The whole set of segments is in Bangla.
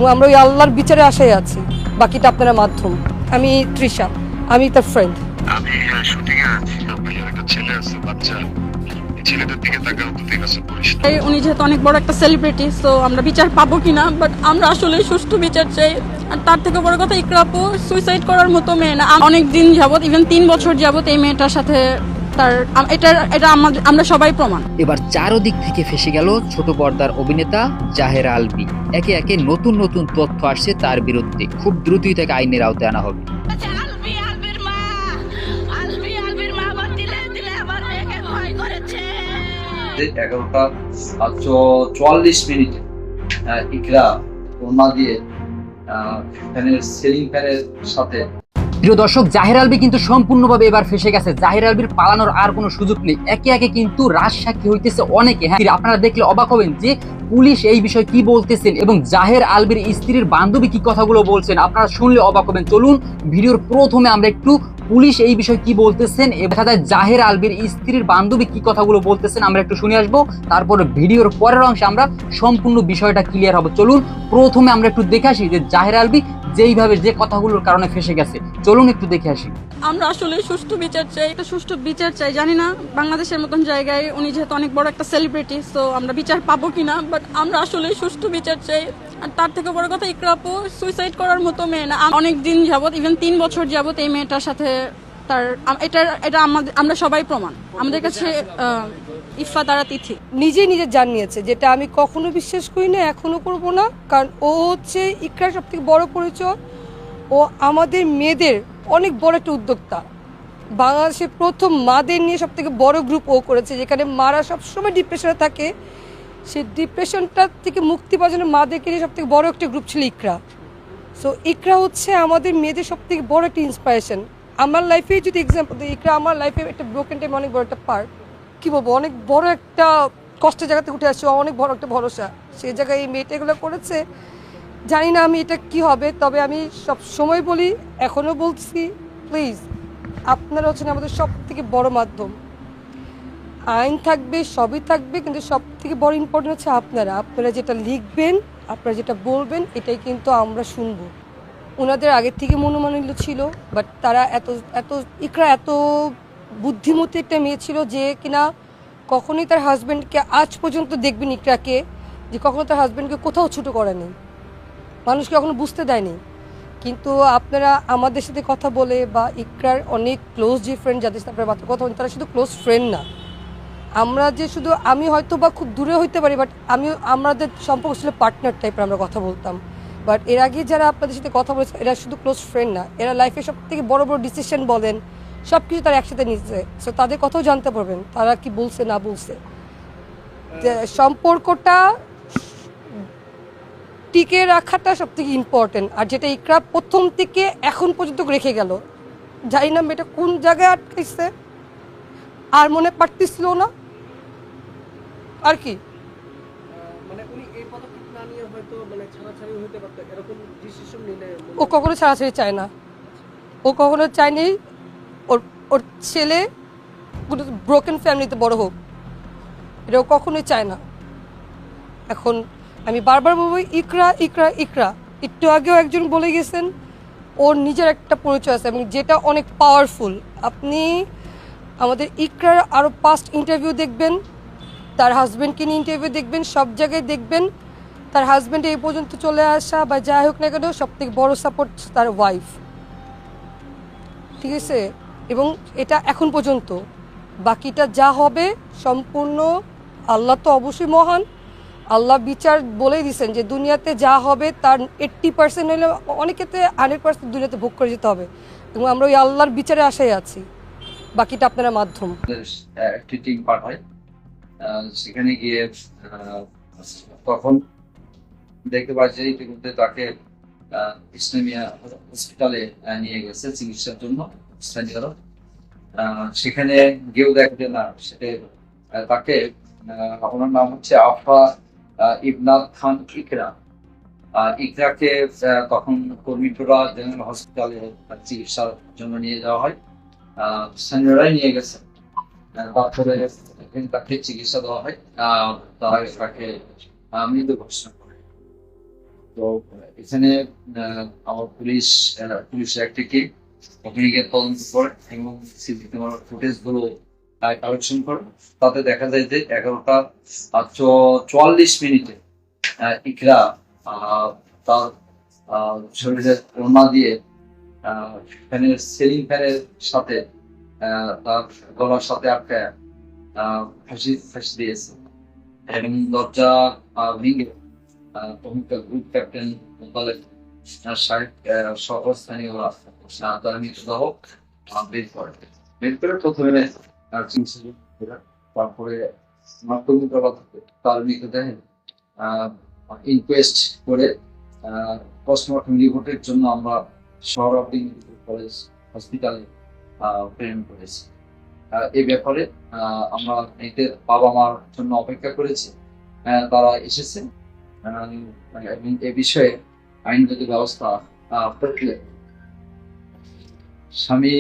এবং আমরা ওই আল্লাহর বিচারে আশায় আছি, বাকিটা আপনারা মাধ্যম। আমি তৃষা, আমি তার ফ্রেন্ড। আমি শুটিং এ আছি, ভাইয়ার একটা ছেলে আছে, বাচ্চা। ছেলেটার দিকে তাকাও তো, ঠিক আছে, করিস না। উনি যেহেতু অনেক বড় একটা সেলিব্রিটি, তো আমরা বিচার পাবো কিনা, বাট আমরা আসলে সুষ্ঠু বিচার চাই। আর তার থেকে বড় কথা, ইকরা আপু সুইসাইড করার মতো মেয়ে না। অনেক দিন যাবত, ইভেন 3 বছর যাবত এই মেয়েটার সাথে তার এটা আমরা সবাই প্রমাণ। এবার চারদিক থেকে ফেসে গেল ছোট পর্দার অভিনেতা জাহেরা আলভী। একে একে নতুন নতুন তথ্য আসছে তার বিরুদ্ধে। খুব দ্রুতই তাকে আইনের আওতায় আনা হবে। 11:44 ইকরা ওড়না দিয়ে সিলিং ফ্যানের সাথে। প্রিয় দর্শক, জাহের আলভী কিন্তু সম্পূর্ণভাবে এবার ফেসে গেছে। জাহের আলভীর পালানোর আর কোনো সুযোগ নেই। একে একে কিন্তু রাজসাক্ষী হইতেছে অনেকে। হ্যাঁ, আপনারা দেখলে অবাক হবেন যে পুলিশ এই বিষয়ে কি বলতেছেন এবং জাহের আলভীর স্ত্রীর বান্ধবী কি কথাগুলো বলছেন। আপনারা শুনলে অবাক হবেন। চলুন ভিডিওর প্রথমে আমরা একটু পুলিশ এই বিষয়ে কি বলতেছেন, দেখা যায় জাহের আলভীর স্ত্রীর বান্ধবী কি কথাগুলো বলতেছেন, আমরা একটু শুনে আসবো। তারপর ভিডিওর পরের অংশে আমরা সম্পূর্ণ বিষয়টা ক্লিয়ার হবে। চলুন প্রথমে আমরা একটু দেখে আসি যে জাহের আলভী যেইভাবে যে কথাগুলোর কারণে ফেসে গেছে। চলুন একটু দেখে আসি। আমরা আসলে সুষ্ঠু বিচার চাই, একটা সুষ্ঠু বিচার চাই। জানি না বাংলাদেশের মতন জায়গায় উনি যেহেতু অনেক বড় একটা সেলিব্রিটি, তো আমরা বিচার পাবো কিনা, বাট আমরা আসলে সুষ্ঠু বিচার চাই। আর তার থেকে বড় কথা, ইকরা আপু সুইসাইড করার মতো মেয়ে না। অনেক দিন যাবত, ইভেন 3 বছর যাবত এই মেয়েটার সাথে তার এটা আমরা সবাই প্রমাণ। আমাদের কাছে ইফা তারা তিথি নিজের জান নিয়েছে, যেটা আমি কখনো বিশ্বাস করি না, এখনো করব না। কারণ ও হচ্ছে ইকরার সব থেকে বড় পরিচয়। ও আমাদের মেয়েদের অনেক বড় একটা উদ্যোক্তা। বাংলাদেশের প্রথম মাদের নিয়ে সব থেকে বড় গ্রুপ ও করেছে, যেখানে মারা সবসময় ডিপ্রেশনে থাকে। সেই ডিপ্রেশনটা থেকে মুক্তি পাওয়ার জন্য মাদেরকে নিয়ে সব থেকে বড় একটা গ্রুপ ছিল ইকরা। সো ইকরা হচ্ছে আমাদের মেয়েদের সব থেকে বড় একটা ইন্সপিরেশন। আমার লাইফে যদি এক্সাম্পল দিই, ইকরা আমার লাইফে একটা ব্রোকেন টাইম অনেক বড় একটা পার্ট। কী বলবো, অনেক বড় একটা কষ্টের জায়গাতে উঠে আসছে, অনেক বড় একটা ভরসা। সেই জায়গায় এই মেয়েটা এগুলো করেছে। জানি না আমি এটা কি হবে, তবে আমি সব সময় বলি, এখনও বলছি, প্লিজ আপনারা হচ্ছেন আমাদের সব থেকে বড় মাধ্যম। আইন থাকবে, সবই থাকবে, কিন্তু সব থেকে বড় ইম্পর্টেন্ট হচ্ছে আপনারা যেটা লিখবেন, আপনারা যেটা বলবেন, এটাই কিন্তু আমরা শুনবো। ওনাদের আগের থেকে মনোমালিন্য ছিল, বাট তারা ইকরা এত বুদ্ধিমতী একটা মেয়ে ছিল যে কিনা কখনোই তার হাজব্যান্ডকে, আজ পর্যন্ত দেখবেন ইকরাকে, যে কখনো তার হাজব্যান্ডকে কোথাও ছোটো করেনি, মানুষকে কখনো বুঝতে দেয়নি। কিন্তু আপনারা আমাদের সাথে কথা বলে, বা ইকরার অনেক ক্লোজ যে ফ্রেন্ড যাদের সাথে আপনারা কথা বলেন, তারা শুধু ক্লোজ ফ্রেন্ড না। আমরা যে শুধু, আমি হয়তো বা খুব দূরে হইতে পারি, বাট আমাদের সম্পর্ক ছিল পার্টনার টাইপের, আমরা কথা বলতাম। বাট এর আগে যারা আপনাদের সাথে কথা বলেছে, এরা শুধু ক্লোজ ফ্রেন্ড না, এরা লাইফে সব থেকে বড় বড় ডিসিশন বলেন, সব কিছু তারা একসাথে নিচ্ছে। সো তাদের কথাও জানতে পারবেন তারা কি বলছে না বলছে। সম্পর্কটা টিকে রাখাটা সব থেকে ইম্পর্টেন্ট। আর যেটা ইকরা প্রথম থেকে এখন পর্যন্ত রেখে গেল, জানি না মেয়েটা কোন জায়গায় আটকাইছে, আর মনে পারতেছিল না আর কি। ও কখনো ছাড়াছাড়ি চায় না, ও কখনো চায়নি ওর ছেলে ব্রোকেন ফ্যামিলিতে বড় হোক, এটা ও কখনোই চায় না। এখন আমি বারবার বলবো, ইকরা ইকরা ইকরা। একটু আগেও একজন বলে গেছেন ওর নিজের একটা পরিচয় আছে, এবং যেটা অনেক পাওয়ারফুল। আপনি আমাদের ইকরার আরও পাস্ট ইন্টারভিউ দেখবেন, তার হাজব্যান্ডকে নিয়ে ইন্টারভিউ দেখবেন, সব জায়গায় দেখবেন তার হাজব্যান্ড এই পর্যন্ত চলে আসা বা যাই হোক না কেন, সব থেকে বড়ো সাপোর্ট তার ওয়াইফ, ঠিক আছে। এবং এটা এখন পর্যন্ত, বাকিটা যা হবে সম্পূর্ণ আল্লাহ তো অবশ্যই মহান। আল্লাহ বিচার বলেই দিয়েছেন যে দুনিয়াতে যা হবে তার 80% হলে, অনেক ক্ষেত্রে 100% দুনিয়াতে ভোগ করে যেতে হবে, এবং আমরা ওই আল্লাহর বিচারে আশায় আছি, বাকিটা আপনারা মাধ্যম। একটি টিম পাঠায়, সেখানে গিয়ে তখন দেখতে পাই যে ইতিমধ্যে তাকে ইসলামিয়া হসপিটালে নিয়ে গেছে চিকিৎসার জন্য স্থানীয়রা। সেখানে গিয়েও দেখে যে না, সেটা তাকে, ওনার নাম হচ্ছে আফা ইবনাত খান ইকরা। ইকরাকে তখন কর্মীটোরা জেনারেল হসপিটালে চিকিৎসার জন্য নিয়ে যাওয়া হয়, স্থানীয়রাই নিয়ে গেছে। তারপরে তাকে চিকিৎসা দেওয়া হয়, তারা তাকে মৃত ঘোষণা করে। তো এখানে আমার পুলিশের একটা টিম ওখানে গিয়ে তদন্ত করে এবং সিসি ক্যামেরার ফুটেজ গুলো কালেকশন করে। তাতে দেখা যায় যে 11:44 ইকরা তার শরীরে ওড়না দিয়ে ফ্যানের সিলিং ফ্যানের সাথে তার গলার সাথে আটকায় ফাঁসি দিয়েছে এবং দরজা ভেঙে তখনকার গ্রুপ ক্যাপ্টেন মোতালেব সাহেব সহ স্থানীয়রা তার মৃতদেহ বের করে প্রথমে তারপরে তার মৃতদেহে ইনকোয়েস্ট করে পোস্টমর্টম রিপোর্টের জন্য আমরা সোহরাওয়ার্দী মেডিকেল কলেজ হসপিটালে প্রেরণ করেছি। এই ব্যাপারে আমরা এদের বাবা মার জন্য অপেক্ষা করেছি, তারা এসেছে এবং এ বিষয়ে আইনগত ব্যবস্থা প্রক্রিয়া। স্বামী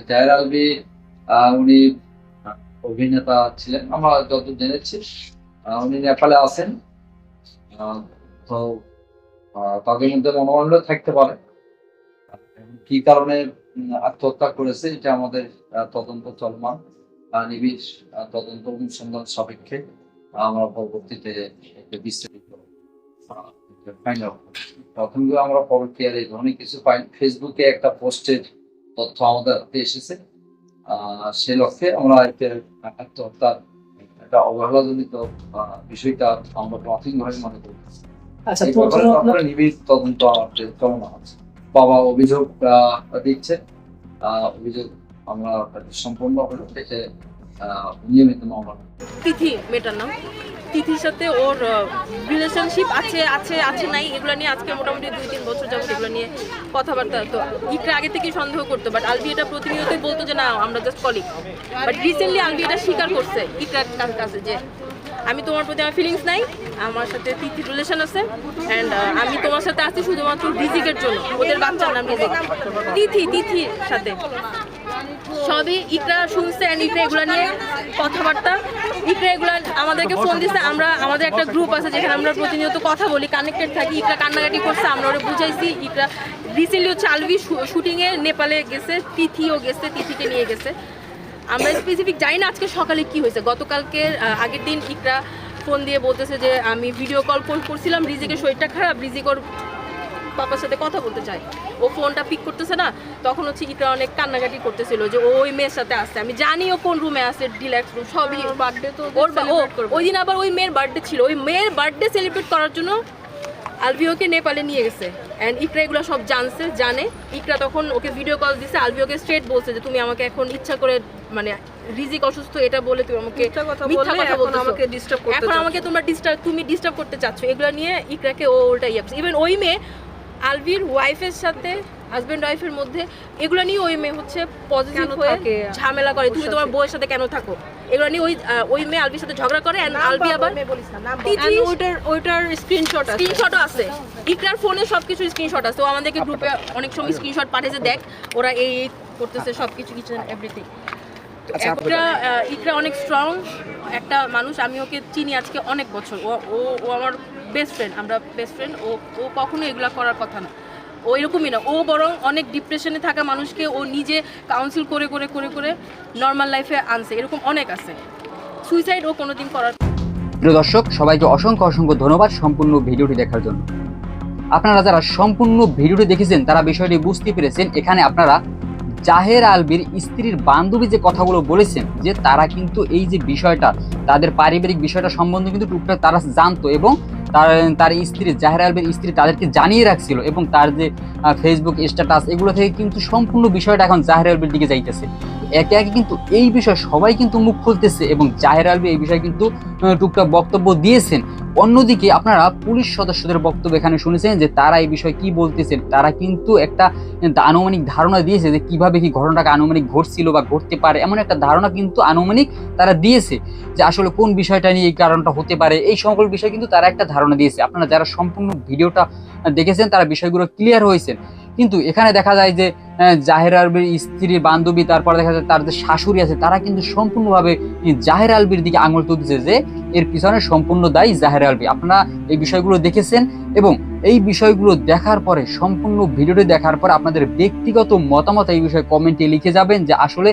জাহের আলভী উনি অভিনেতা ছিলেন, আমরা যত জেনেছি উনি নেপালে আছেন। তো তাদের মধ্যে মনোমালিন্য থাকতে পারে, কি কারণে আত্মহত্যা করেছে এটা আমাদের তদন্ত চলমান, নিবিড় তদন্ত অনুসন্ধান সাপেক্ষে আমরা পরবর্তীতে বিস্তারিত ফাইনাল। প্রথমে আমরা প্রক্রিয়ার এই ধরনের কিছু পাই। ফেসবুকে একটা পোস্টের তথ্য আমাদের হাতে এসেছে, সে লক্ষ্যে আমরা আত্মহত্যার একটা অবহেলাজনিত বিষয়টা আমরা প্রাথমিকভাবে মনে করি। আচ্ছা, নিবিড় তদন্ত চলমান আছে। বাবা অভিযোগ দিচ্ছে, অভিযোগ আমরা সম্পূর্ণ হলো দেখে নিয়মিত মামলা। তিথি মেয়েটার নাম, তিথির সাথে ওর রিলেশনশিপ আছে আছে আছে নাই এগুলো নিয়ে আজকে মোটামুটি 2-3 বছর যাবত এগুলো নিয়ে কথাবার্তা। তো ইকরা আগে থেকেই সন্দেহ করতো, বাট আলভি এটা প্রতিনিয়তই বলতো যে না আমরা just colleague. But recently Alvi এটা স্বীকার করছে ইকরার কাছে যে আমি তোমার প্রতি আমার ফিলিংস নাই, আমার সাথে তিথির রিলেশন আছে অ্যান্ড আমি তোমার সাথে আছি শুধুমাত্র রিজিকের জন্য। ওদের বাচ্চার নাম রিজিক। তিথির সাথে সবই ইকরা শুনছে অ্যান্ড ইকরা এগুলো নিয়ে কথাবার্তা। ইকরা এগুলো আমাদেরকে ফোন দিচ্ছে, আমাদের একটা গ্রুপ আছে যেখানে আমরা প্রতিনিয়ত কথা বলি, কানেক্টেড থাকি। ইকরা কান্নাকাটি করছে, আমরা ওরা বুঝাইছি। ইকরা রিসেন্টলি হচ্ছে আলভি শুটিংয়ে নেপালে গেছে, তিথিও গেছে, তিথিকে নিয়ে গেছে। আমরা স্পেসিফিক জানি না আজকে সকালে কি হয়েছে। গতকালকে আগের দিন ইকরা ফোন দিয়ে বলতেছে যে আমি ভিডিও কল করছিলাম, রিজিকের শরীরটা খারাপ, রিজিক ওর পাপার সাথে কথা বলতে চাই, ও ফোনটা পিক করতেছে না। তখন হচ্ছে ইকরা অনেক কান্নাকাটি করতেছিল যে ওই মেয়ের সাথে আসছে। আমি জানি ও কোন রুমে আছে, ডিলাক্স রুম সবই। বার্থডে তো ওই দিন আবার ওই মেয়ের বার্থডে ছিল, ওই মেয়ের বার্থডে সেলিব্রেট করার জন্য আলভিওকে নেপালে নিয়ে গেছে অ্যান্ড ইকরা এগুলো সব জানে। ইকরা তখন ওকে ভিডিও কল দিছে, আলভিওকে স্ট্রেট বলছে যে তুমি আমাকে এখন ইচ্ছা করে মানে রিজিক অসুস্থ এটা বলে তুমি আমাকে মিথ্যা কথা বলতেছো, আমাকে ডিস্টার্ব করতে চাচ্ছ, এখন আমাকে তুমি ডিস্টার্ব করতে চাচ্ছ। এগুলো নিয়ে ইকরাকে ও উল্টা ইয়ে। ইভেন ওই মেয়ে আলভির ওয়াইফের সাথে হাজব্যান্ড ওয়াইফের মধ্যে এগুলো নিয়ে ওই মেয়ে হচ্ছে পজিটিভ হয়ে ঝামেলা করে, তুমি তোমার বউয়ের সাথে কেন থাকো, এগুলো নিয়ে ওই মেয়ে আলভির সাথে ঝগড়া করে। এন্ড আলভি আবার ওইটার স্ক্রিনশটও আছে, ইকরার ফোনে সবকিছু স্ক্রিনশট আছে। ও আমাদেরকে গ্রুপে অনেক সময় স্ক্রিনশট পাঠিয়েছে, দেখ ওরা এই করতেছে সবকিছু কিছু এভরিথিং। ইকরা অনেক স্ট্রং একটা মানুষ, আমি ওকে চিনি আজকে অনেক বছর। ও আমার বেস্ট ফ্রেন্ড, আমরা বেস্ট ফ্রেন্ড। ও কখনো এগুলা করার কথা না, ও এরকমই না। ও বরং অনেক ডিপ্রেশনে থাকা মানুষকে ও নিজে কাউন্সিল করে করে করে করে নর্মাল লাইফে আনছে, এরকম অনেক আছে। সুইসাইড ও কোনোদিন করার। প্রিয় দর্শক, সবাইকে অসংখ্য অসংখ্য ধন্যবাদ সম্পূর্ণ ভিডিওটি দেখার জন্য। আপনারা যারা সম্পূর্ণ ভিডিওটি দেখেছেন তারা বিষয়টি বুঝতে পেরেছেন। এখানে আপনারা জাহের আলভীর স্ত্রীর বান্ধবী যে কথাগুলো বলেছেন যে তারা কিন্তু এই যে বিষয়টা, তাদের পারিবারিক বিষয়টা সম্বন্ধে কিন্তু টুকটাক তারা জানতো এবং তার স্ত্রী জাহের আলভীর স্ত্রী তাদেরকে জানিয়ে রাখছিল এবং তার যে ফেসবুক স্ট্যাটাস এগুলো থেকে কিন্তু সম্পূর্ণ বিষয়টা এখন জাহের আলভীর দিকে যাইতেছে। একে একে কিন্তু এই বিষয়ে সবাই কিন্তু মুখ খুলতেছে এবং জাহের আলভী এই বিষয়ে কিন্তু টুকটাক বক্তব্য দিয়েছেন। অন্যদিকে আপনারা পুলিশ সদস্যদের বক্তব্য এখানে শুনেছেন যে তারা এই বিষয়ে কি বলতেছেন। তারা কিন্তু একটা আনুমানিক ধারণা দিয়েছে যে কিভাবে কি ঘটনাটা আনুমানিক ঘটছিল বা ঘটতে পারে, এমন একটা ধারণা কিন্তু আনুমানিক তারা দিয়েছে যে আসলে কোন বিষয়টা নিয়ে এই কারণটা হতে পারে, এই সকল বিষয় কিন্তু তারা একটা ধারণা দিয়েছে। আপনারা যারা সম্পূর্ণ ভিডিওটা দেখেছেন তারা বিষয়গুলো ক্লিয়ার হয়েছেন। কিন্তু এখানে দেখা যায় যে জাহের আলভীর স্ত্রীর বান্ধবী, তারপর দেখা যায় তার যে শাশুড়ি আছে, তারা কিন্তু সম্পূর্ণভাবে জাহের আলভীর দিকে আঙুল তুলতেছে যে এর পিছনে সম্পূর্ণ দায়ী জাহের আলভী। আপনারা এই বিষয়গুলো দেখেছেন এবং এই বিষয়গুলো দেখার পরে, সম্পূর্ণ ভিডিওটি দেখার পর আপনাদের ব্যক্তিগত মতামত এই বিষয়ে কমেন্টে লিখে যাবেন যে আসলে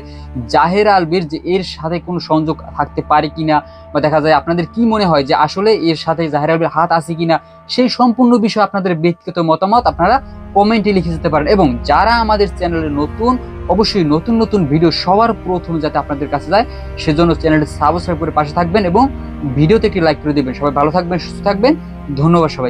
জাহের আলভীর যে এর সাথে কোনো সংযোগ থাকতে পারে কিনা, বা দেখা যায় আপনাদের কি মনে হয় যে আসলে এর সাথে জাহের আলভীর হাত আছে কিনা, সেই সম্পূর্ণ বিষয় আপনাদের ব্যক্তিগত মতামত আপনারা কমেন্টে লিখে যেতে পারেন। এবং যারা আমাদের চ্যানেলে নতুন, অবশ্যই নতুন নতুন ভিডিও সবার প্রথম যাতে আপনাদের কাছে যায় সেজন্য চ্যানেলটি সাবস্ক্রাইব করে পাশে থাকবেন এবং ভিডিওতে একটি লাইক করে দেবেন। সবাই ভালো থাকবেন, সুস্থ থাকবেন, ধন্যবাদ সবাই।